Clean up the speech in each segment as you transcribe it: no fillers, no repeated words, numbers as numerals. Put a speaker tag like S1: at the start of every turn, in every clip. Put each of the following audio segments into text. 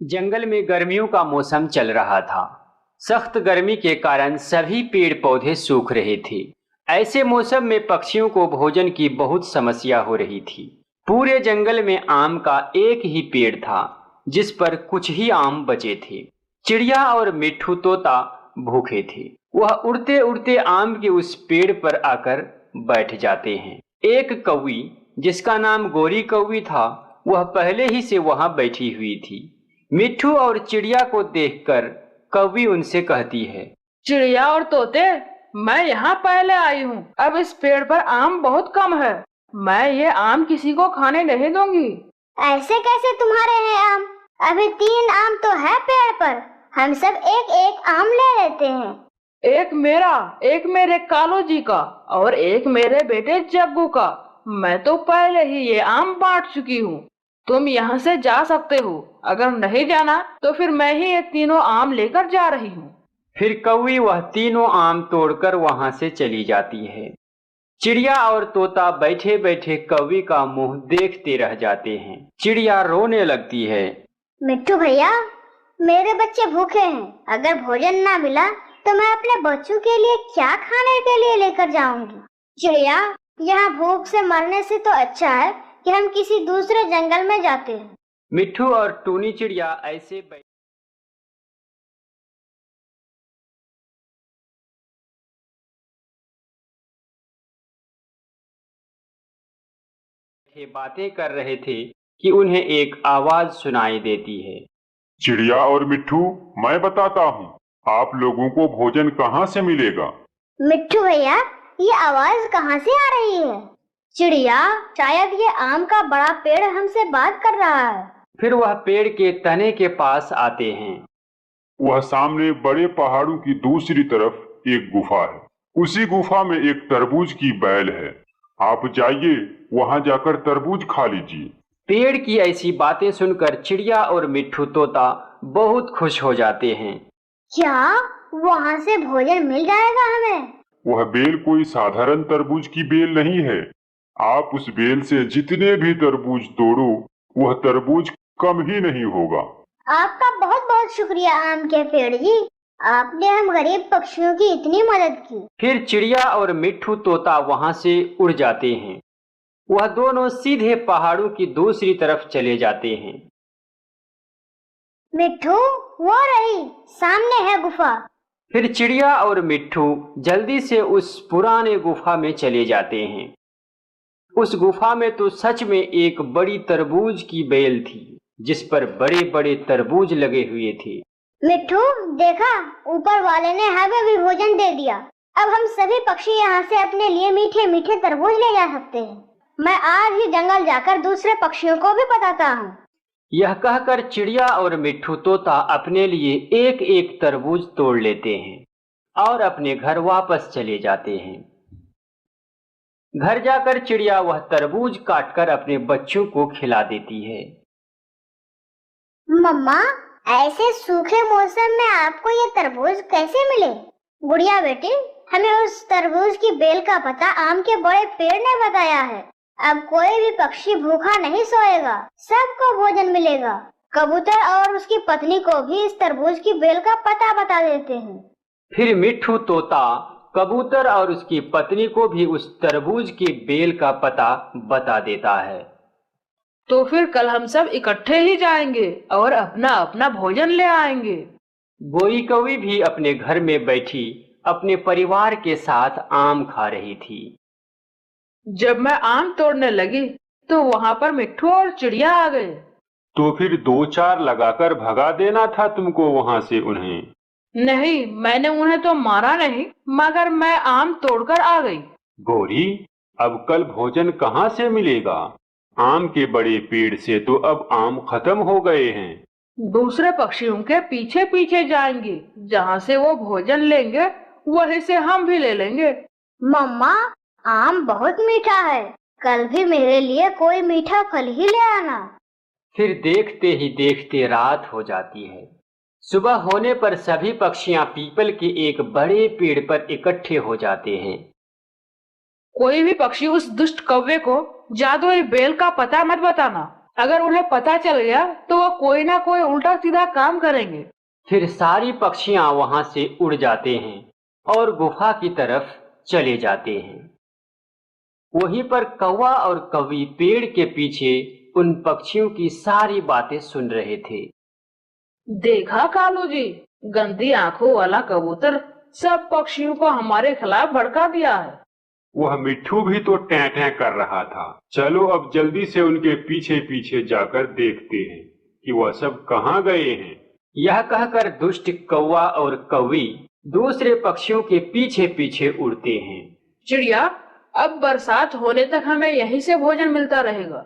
S1: जंगल में गर्मियों का मौसम चल रहा था। सख्त गर्मी के कारण सभी पेड़ पौधे सूख रहे थे। ऐसे मौसम में पक्षियों को भोजन की बहुत समस्या हो रही थी। पूरे जंगल में आम का एक ही पेड़ था, जिस पर कुछ ही आम बचे थे। चिड़िया और मिट्ठू तोता भूखे थे। वह उड़ते उड़ते आम के उस पेड़ पर आकर बैठ जाते हैं। एक कौवी, जिसका नाम गोरी कौवी था, वह पहले ही से वहां बैठी हुई थी। मिट्ठू और चिड़िया को देखकर कौवी उनसे कहती है,
S2: चिड़िया और तोते, मैं यहाँ पहले आई हूँ। अब इस पेड़ पर आम बहुत कम है। मैं ये आम किसी को खाने नहीं दूंगी।
S3: ऐसे कैसे तुम्हारे हैं आम? अभी 3 आम तो है पेड़ पर। हम सब एक एक आम ले लेते हैं।
S2: एक मेरा, एक मेरे कालो जी का और एक मेरे बेटे जग्गू का। मैं तो पहले ही ये आम बांट चुकी हूँ। तुम यहाँ से जा सकते हो। अगर नहीं जाना तो फिर मैं ही ये तीनों आम लेकर जा रही हूँ।
S1: फिर कौवी वह तीनों आम तोड़कर वहां से चली जाती है। चिड़िया और तोता बैठे बैठे कौवी का मुंह देखते रह जाते हैं। चिड़िया रोने लगती है,
S3: मिट्ठू भैया, मेरे बच्चे भूखे हैं। अगर भोजन ना मिला तो मैं अपने बच्चों के लिए क्या खाने के लिए लेकर जाऊंगी? चिड़िया, यहाँ भूख से मरने से तो अच्छा है कि हम किसी दूसरे जंगल में जाते हैं।
S1: मिट्ठू और टूनी चिड़िया ऐसे बैठे बातें कर रहे थे कि उन्हें एक आवाज सुनाई देती है।
S4: चिड़िया और मिट्ठू, मैं बताता हूँ, आप लोगों को भोजन कहाँ से मिलेगा?
S3: मिट्ठू भैया, ये आवाज कहाँ से आ रही है? चिड़िया, शायद ये आम का बड़ा पेड़ हमसे बात कर रहा है।
S1: फिर वह पेड़ के तने के पास आते हैं।
S4: वह सामने बड़े पहाड़ों की दूसरी तरफ एक गुफा है। उसी गुफा में एक तरबूज की बेल है। आप जाइए, वहाँ जाकर तरबूज खा लीजिए।
S1: पेड़ की ऐसी बातें सुनकर चिड़िया और मिट्ठू तोता बहुत खुश हो जाते हैं।
S3: क्या वहाँ से भोजन मिल जाएगा हमें?
S4: वह बेल कोई साधारण तरबूज की बेल नहीं है। आप उस बेल से जितने भी तरबूज तोड़ो, वह तरबूज कम ही नहीं होगा।
S3: आपका बहुत बहुत शुक्रिया आम के पेड़ जी। आपने हम गरीब पक्षियों की इतनी मदद की।
S1: फिर चिड़िया और मिट्ठू तोता वहां से उड़ जाते हैं। वह दोनों सीधे पहाड़ों की दूसरी तरफ चले जाते हैं।
S3: मिट्ठू, वो रही, सामने है गुफा।
S1: फिर चिड़िया और मिट्ठू जल्दी से उस पुराने गुफा में चले जाते हैं। उस गुफा में तो सच में एक बड़ी तरबूज की बेल थी, जिस पर बड़े बड़े तरबूज लगे हुए थे।
S3: मिट्ठू, देखा, ऊपर वाले ने हमें भी भोजन दे दिया। अब हम सभी पक्षी यहाँ से अपने लिए मीठे मीठे तरबूज ले जा सकते हैं। मैं आज ही जंगल जाकर दूसरे पक्षियों को भी बताता हूँ।
S1: यह कहकर चिड़िया और मिट्ठू तोता अपने लिए एक एक तरबूज तोड़ लेते हैं और अपने घर वापस चले जाते हैं। घर जाकर चिड़िया वह तरबूज काटकर अपने बच्चों को खिला देती है।
S3: मम्मा, ऐसे सूखे मौसम में आपको ये तरबूज कैसे मिले? गुड़िया बेटी, हमें उस तरबूज की बेल का पता आम के बड़े पेड़ ने बताया है। अब कोई भी पक्षी भूखा नहीं सोएगा, सबको भोजन मिलेगा। कबूतर और उसकी पत्नी को भी इस तरबूज की बेल का पता बता देते हैं।
S1: फिर मिट्ठू तोता कबूतर और उसकी पत्नी को भी उस तरबूज की बेल का पता बता देता है।
S2: तो फिर कल हम सब इकट्ठे ही जाएंगे और अपना अपना भोजन ले आएंगे।
S1: गोरी कौवी भी अपने घर में बैठी अपने परिवार के साथ आम खा रही थी।
S2: जब मैं आम तोड़ने लगी तो वहाँ पर मिट्ठू और चिड़िया आ गए।
S4: तो फिर 2-4 लगाकर भगा देना था तुमको वहाँ से उन्हें।
S2: नहीं, मैंने उन्हें तो मारा नहीं, मगर मैं आम तोड़कर आ गई।
S4: गोरी, अब कल भोजन कहाँ से मिलेगा? आम के बड़े पेड़ से तो अब आम खत्म हो गए हैं।
S2: दूसरे पक्षियों के पीछे पीछे जाएंगे। जहाँ से वो भोजन लेंगे वहीं से हम भी ले लेंगे।
S3: मम्मा, आम बहुत मीठा है। कल भी मेरे लिए कोई मीठा फल ही ले आना।
S1: फिर देखते ही देखते रात हो जाती है। सुबह होने पर सभी पक्षियां पीपल के एक बड़े पेड़ पर इकट्ठे हो जाते हैं।
S2: कोई भी पक्षी उस दुष्ट कौवे को जादुई बेल का पता मत बताना। अगर उन्हें पता चल गया तो वो कोई ना कोई उल्टा सीधा काम करेंगे।
S1: फिर सारी पक्षियां वहां से उड़ जाते हैं और गुफा की तरफ चले जाते हैं। वहीं पर कौवा और कौवी पेड़ के पीछे उन पक्षियों की सारी बातें सुन रहे थे।
S2: देखा कालू जी, गंदी आंखों वाला कबूतर सब पक्षियों को हमारे खिलाफ भड़का दिया है।
S4: वह मिट्ठू भी तो टैं टैं कर रहा था। चलो अब जल्दी से उनके पीछे पीछे जाकर देखते हैं कि वह सब कहाँ गए हैं।
S1: यह कहकर दुष्ट कौवा और कौवी दूसरे पक्षियों के पीछे पीछे उड़ते हैं।
S2: चिड़िया, अब बरसात होने तक हमें यहीं से भोजन मिलता रहेगा।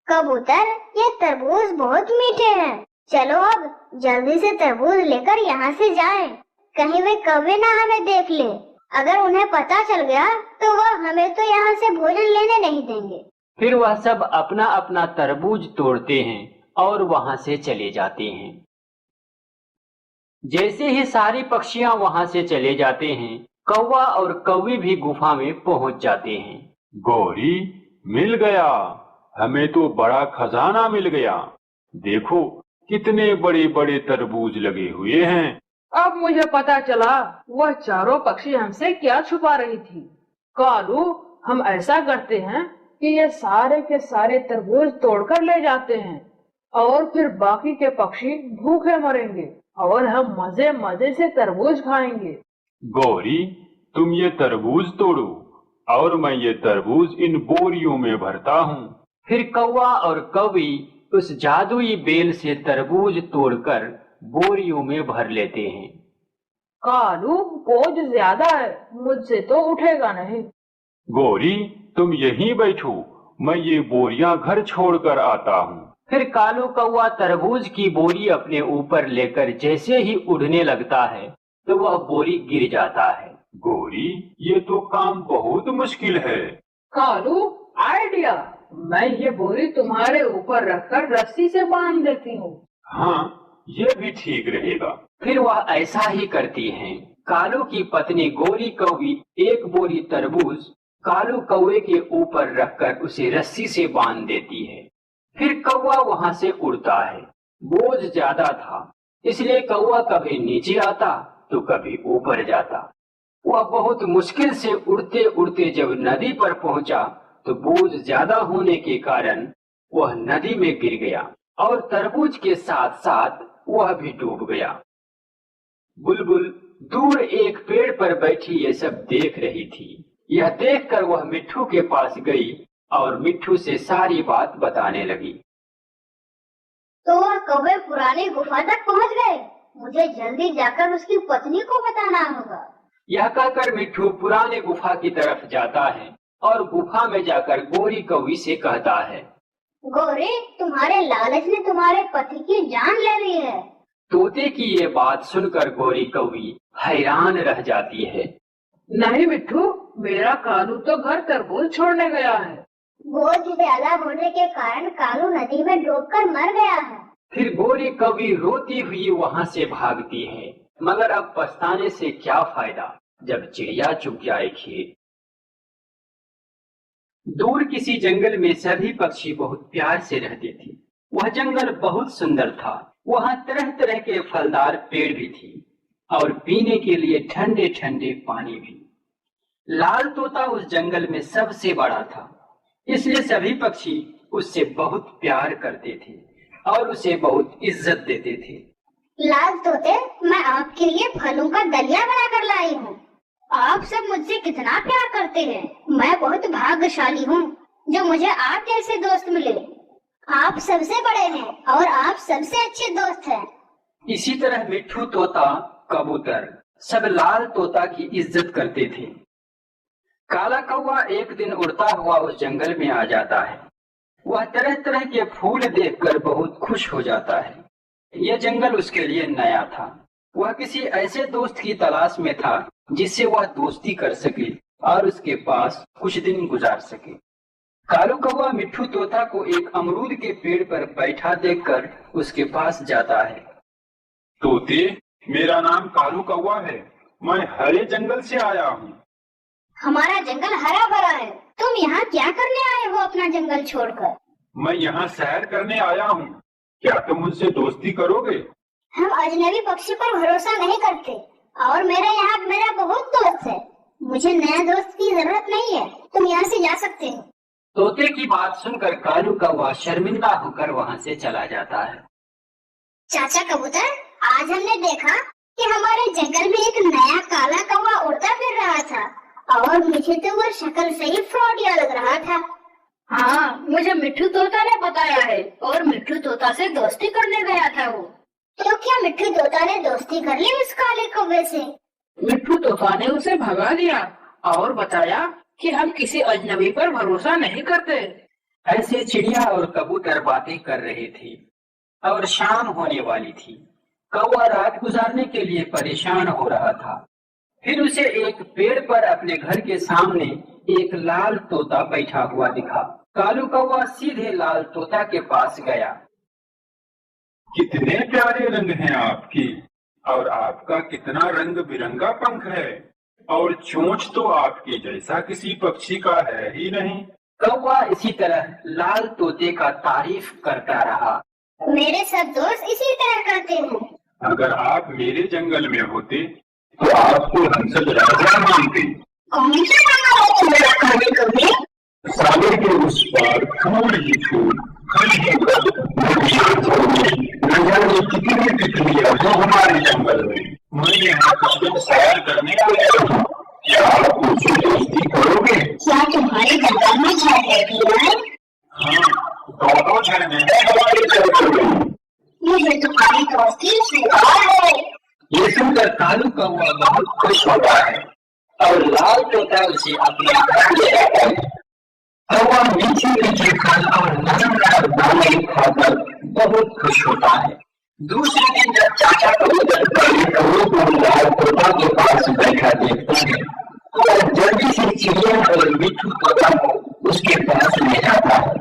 S3: कबूतर, ये तरबूज बहुत मीठे हैं। चलो अब जल्दी से तरबूज लेकर यहाँ से जाएं। कहीं वे कौवे ना हमें देख ले। अगर उन्हें पता चल गया तो वह हमें तो यहाँ से भोजन लेने नहीं देंगे।
S1: फिर वह सब अपना अपना तरबूज तोड़ते हैं और वहां से चले जाते हैं। जैसे ही सारी पक्षियां वहां से चले जाते हैं, कौवा और कौवी भी गुफा में पहुंच जाते हैं।
S4: गौरी, मिल गया, हमें तो बड़ा खजाना मिल गया। देखो कितने बड़े बड़े तरबूज लगे हुए हैं।
S2: अब मुझे पता चला वह चारों पक्षी हमसे क्या छुपा रही थी। कालू, हम ऐसा करते हैं कि ये सारे के सारे तरबूज तोड़कर ले जाते हैं और फिर बाकी के पक्षी भूखे मरेंगे और हम मजे मजे से तरबूज खाएंगे।
S4: गौरी, तुम ये तरबूज तोड़ो और मैं ये तरबूज इन बोरियों में भरता हूँ।
S1: फिर कौवा और कौवी उस जादुई बेल से तरबूज तोड़कर बोरियों में भर लेते हैं।
S2: कालू, बोझ ज्यादा है, मुझसे तो उठेगा नहीं।
S4: गौरी, तुम यहीं बैठो, मैं ये बोरियां घर छोड़कर आता हूँ।
S1: फिर कालू कौवा तरबूज की बोरी अपने ऊपर लेकर जैसे ही उड़ने लगता है तो वह बोरी गिर जाता है।
S4: गौरी, ये तो काम बहुत मुश्किल है।
S2: कालू, आइडिया, मैं ये बोरी तुम्हारे ऊपर रखकर रस्सी से बांध देती हूँ।
S4: हाँ, ये भी ठीक रहेगा।
S1: फिर वह ऐसा ही करती हैं। कालू की पत्नी गोरी कौवी एक बोरी तरबूज कालू कौवे के ऊपर रखकर उसे रस्सी से बांध देती है। फिर कौवा वहां से उड़ता है। बोझ ज्यादा था, इसलिए कौवा कभी नीचे आता तो कभी ऊपर जाता। वह बहुत मुश्किल से उड़ते उड़ते जब नदी पर पहुंचा तो बोझ ज्यादा होने के कारण वह नदी में गिर गया और तरबूज के साथ साथ वह भी डूब गया। बुलबुल दूर एक पेड़ पर बैठी ये सब देख रही थी। यह देखकर वह मिट्ठू के पास गई और मिट्ठू से सारी बात बताने लगी।
S3: तो वह कौवे पुरानी गुफा तक पहुँच गए। मुझे जल्दी जाकर उसकी पत्नी को बताना होगा।
S1: यह कहकर मिट्ठू पुराने गुफा की तरफ जाता है और गुफा में जाकर गोरी कौवी से कहता है,
S3: गौरी, तुम्हारे लालच ने तुम्हारे पति की जान ले ली है।
S1: तोते की ये बात सुनकर गोरी कौवी हैरान रह जाती है।
S2: नहीं मिट्ठू, मेरा कालू तो घर तरबूज छोड़ने गया है।
S3: बोझ ज्यादा होने के कारण कालू नदी में डूबकर मर गया है।
S1: फिर गोरी कौवी रोती हुई वहां से भागती है, मगर अब पछताने से क्या फायदा जब चिड़िया चुग जाए खेत। दूर किसी जंगल में सभी पक्षी बहुत प्यार से रहते थे। वह जंगल बहुत सुंदर था। वहाँ तरह तरह के फलदार पेड़ भी थी और पीने के लिए ठंडे ठंडे पानी भी। लाल तोता उस जंगल में सबसे बड़ा था, इसलिए सभी पक्षी उससे बहुत प्यार करते थे और उसे बहुत इज्जत देते थे।
S3: लाल तोते, मैं आपके लिए फलों का दलिया बनाकर लाई हूँ। आप सब मुझसे कितना प्यार करते हैं। मैं बहुत भाग्यशाली हूँ जो मुझे आप जैसे दोस्त मिले। आप सबसे बड़े हैं और आप सबसे अच्छे दोस्त हैं।
S1: इसी तरह मिट्ठू तोता, कबूतर सब लाल तोता की इज्जत करते थे। काला कौवा एक दिन उड़ता हुआ उस जंगल में आ जाता है। वह तरह तरह के फूल देखकर बहुत खुश हो जाता है। यह जंगल उसके लिए नया था। वह किसी ऐसे दोस्त की तलाश में था जिससे वह दोस्ती कर सके और उसके पास कुछ दिन गुजार सके। कालू कौवा मिट्ठू तोता को एक अमरूद के पेड़ पर बैठा देखकर उसके पास जाता है।
S4: तोते, मेरा नाम कालू कौवा है। मैं हरे जंगल से आया हूँ।
S3: हमारा जंगल हरा भरा है। तुम यहाँ क्या करने आए हो अपना जंगल छोड़कर?
S5: मैं यहाँ सैर करने आया हूँ, क्या तुम मुझसे दोस्ती करोगे?
S3: हम अजनबी पक्षी पर भरोसा नहीं करते और मेरा बहुत दोस्त है। मुझे नया दोस्त की जरूरत नहीं है, तुम यहाँ से जा सकते हो।
S1: तोते की बात सुनकर कालू कौवा शर्मिंदा होकर वहाँ से चला जाता है।
S3: चाचा कबूतर, आज हमने देखा कि हमारे जंगल में एक नया काला कौवा उड़ता फिर रहा था और मुझे तो वो शक्ल से ही फ्रॉडिया लग रहा था।
S2: हाँ, मुझे मिट्ठू तोता ने बताया है और मिट्ठू तोता से दोस्ती करने गया था वो।
S3: तो क्या मिट्ठू तोता ने दोस्ती कर ली उस काले कौवे से?
S2: मिट्ठू तोता ने उसे भगा दिया और बताया कि हम किसी अजनबी पर भरोसा नहीं करते।
S1: ऐसे चिड़िया और कबूतर बातें कर रहे थे और शाम होने वाली थी। कौवा रात गुजारने के लिए परेशान हो रहा था। फिर उसे एक पेड़ पर अपने घर के सामने एक लाल तोता बैठा हुआ दिखा। कालू कौवा सीधे लाल तोता के पास गया।
S5: कितने प्यारे रंग हैं आपकी, और आपका कितना रंग बिरंगा पंख है, और चोंच तो आपके जैसा किसी पक्षी का है ही नहीं।
S1: कौवा इसी तरह लाल तोते का तारीफ करता रहा।
S3: मेरे सब दोस्त इसी तरह करते हैं।
S5: अगर आप मेरे जंगल में होते तो आपको हंसद राजा मानते।
S3: कौन सा रंग है तुम्हारा काले कौवे?
S5: सागर के उस पार फूल ही फूल, फल ही फल, नदियां झरने, न जाने कितनी तितलियां जो हमारे जंगल में। मैं यहाँ कदम सैर करने आया हूँ, क्या आप मुझसे दोस्ती करोगे?
S3: क्या तुम्हारे जंगल में झरने भी हैं?
S5: हाँ, दोनों झरने हैं हमारे जंगल में।
S3: मुझे तुम्हारी दोस्ती स्वीकार है।
S1: ये सुनकर कालू कौवा बहुत खुश होता है और लाल तोता उसे अपने घर ले जाता है। कौवा मीठे मीठे फल और नरम दाने खाकर बहुत खुश होता है। दूसरे दिन जब चाचा कबूतर काले कौवे को लाल तोता के पास बैठा देखता है तो जल्दी से चिड़िया और मिट्ठू तोता को उसके पास ले जाता है।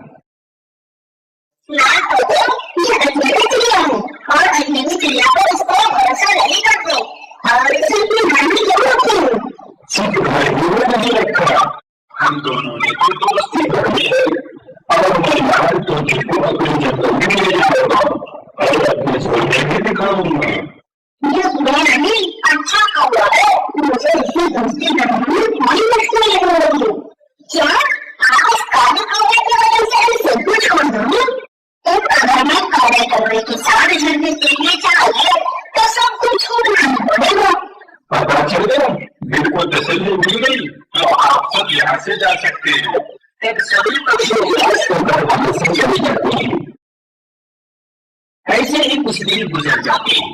S3: लाल तोते, ये अजनबी चिड़िया है और अजनबी चिड़िया पर इस पर भरोसा नहीं करते और सिर्फ घर में क्यों रखते हो?
S5: सिर्फ घर में नहीं रखा, हम दोनों ने तो दोस्ती कर ली है और मैं लाल तोते को अपने जंगल में ले जाऊंगा और अपने सोने भी दिखाऊंगा।
S3: ये बुरा नहीं, अच्छा कौवा है। मुझे इससे दोस्ती करने में कोई मुश्किल नहीं होगी। क्या आप इस काले कौवे की वजह से हम सब कुछ छोड़ दोगे? अगर मैं काले कौवे के साथ झरने देखने चाहिए तो सब कुछ छोड़ना ही पड़ेगा।
S5: पता चल गया, बिल्कुल तसल्ली मिल गई, तो आप सब यहाँ से जा सकते हैं।
S1: तब सभी पक्षी उदास होकर वहां से चले जाते हैं। ऐसे ही कुछ दिन गुजर जाते हैं।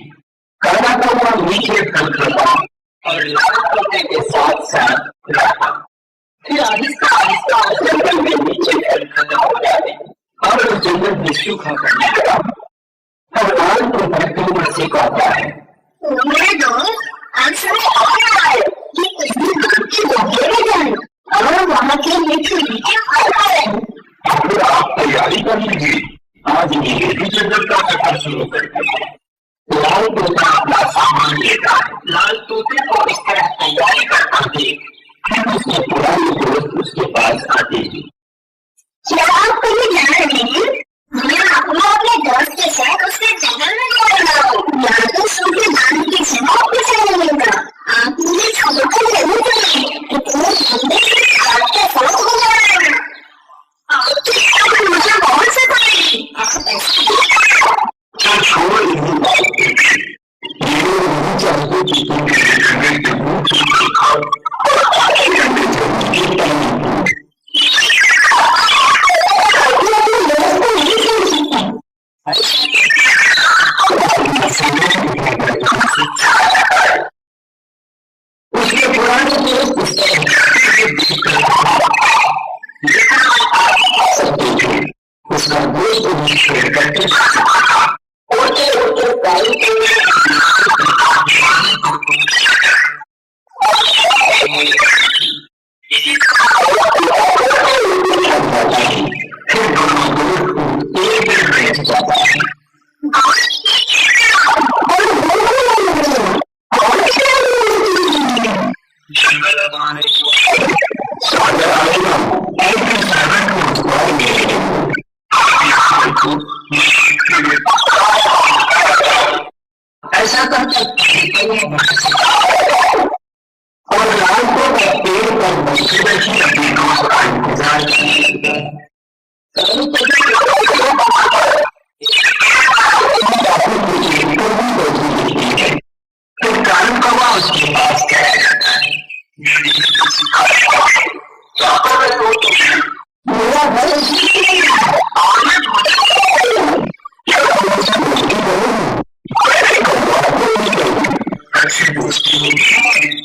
S1: काला कौवा मीठे फल खाता और लाल तोते के साथ साथ रहता। फिर आहिस्ता आहिस्ता जंगल में मीठे फल खत्म हो जाते और उस जंगल में सूखा पड़ने लगा। अब लाल तोता कौवा से कहता है,
S3: मेरे दोस्त, अब समय आ रहा है कि कुछ दिन आपके जंगल में जाएं और वहाँ के मीठे मीठे फल खाएं।
S5: फिर आप तैयारी कर लीजिए, आज मेरे भी जंगल का सफर शुरू करते हैं।
S1: लाल तोता अपना सामान लेता है। लाल तोते को इस तरह तैयारी करता देख फिर उसके पुराने दोस्त उसके पास आते हैं।
S3: क्या आप कहीं जा रहे हैं? मैं आपको अपने दोस्त के साथ उसके जंगल में जा रहा हूँ। यहाँ तो सूखे धान के सिवा कुछ नहीं मिलता। आप मुझे छोड़कर जरूर जाइए, इतने ठंडे से आपके साथ गुजारना। आपके साथ मुझे बहुत सताएगी। आप ऐसा
S5: छोड़ इन्हीं बात के, ये लोग नहीं चाहते कि तुम मेरे घर के मुंह से खाओ और आगे करके जरूरी टाइम। उसके पुराने दोस्त उसका दोस्त भी शेयर करके फिर दोनों दोस्त एक जाता है। ऐसा करता और रात को पेड़ पर बैठी अपने दोस्त का इंतजार करता। तो कानून कौवा उसके पास कह जाता है, मेरा भाई अच्छी दोस्ती हमारे